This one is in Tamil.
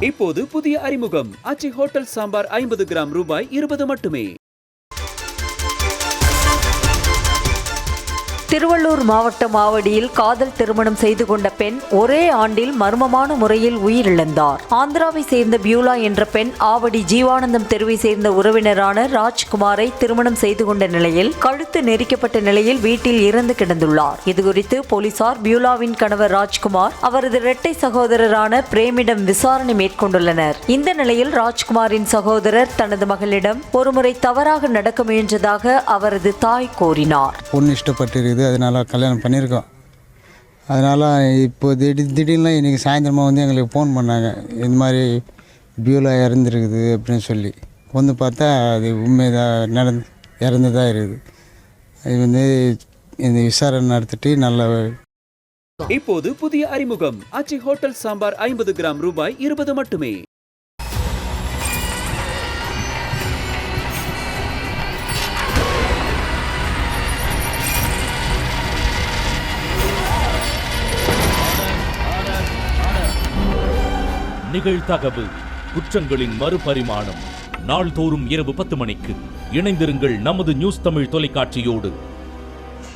இப்போது புதிய அறிமுகம் ஆச்சி ஹோட்டல் சாம்பார் 50 கிராம் ரூபாய் 20 மட்டுமே. திருவள்ளூர் மாவட்டம் ஆவடியில் காதல் திருமணம் செய்து கொண்ட பெண் ஒரே ஆண்டில் மர்மமான முறையில் உயிரிழந்தார். ஆந்திராவை சேர்ந்த பியூலா என்ற பெண் ஆவடி ஜீவானந்தம் தெருவை சேர்ந்த உறவினரான ராஜ்குமாரை திருமணம் செய்து கொண்ட நிலையில் கழுத்து நெரிக்கப்பட்ட நிலையில் வீட்டில் இறந்து கிடந்துள்ளார். இதுகுறித்து போலீசார் பியூலாவின் கணவர் ராஜ்குமார் அவரது இரட்டை சகோதரரான பிரேமிடம் விசாரணை மேற்கொண்டுள்ளனர். இந்த நிலையில் ராஜ்குமாரின் சகோதரர் தனது மகளிடம் ஒருமுறை தவறாக நடக்க முயன்றதாக அவரது தாய் கூறினார். அதனால் கல்யாணம் பண்ணியிருக்கோம். அதனால் இப்போ திடீர்னு இன்றைக்கி சாயந்தரமாக வந்து எங்களுக்கு ஃபோன் பண்ணாங்க, இந்த மாதிரி பியூலா இறந்துருக்குது அப்படின்னு சொல்லி. வந்து பார்த்தா அது உண்மைதான், இறந்துதான் இருக்குது. அது வந்து இந்த விசாரணை நடத்திட்டு நல்ல. இப்போது புதிய அறிமுகம் ஆச்சி ஹோட்டல் சாம்பார் 50 கிராம் ரூபாய் 20 மட்டுமே. நிகழ்தகவு குற்றங்களின் மறுபரிமாணம். நாள்தோறும் இரவு 10 மணிக்கு இணைந்திருங்கள் நமது நியூஸ் தமிழ் தொலைக்காட்சியோடு.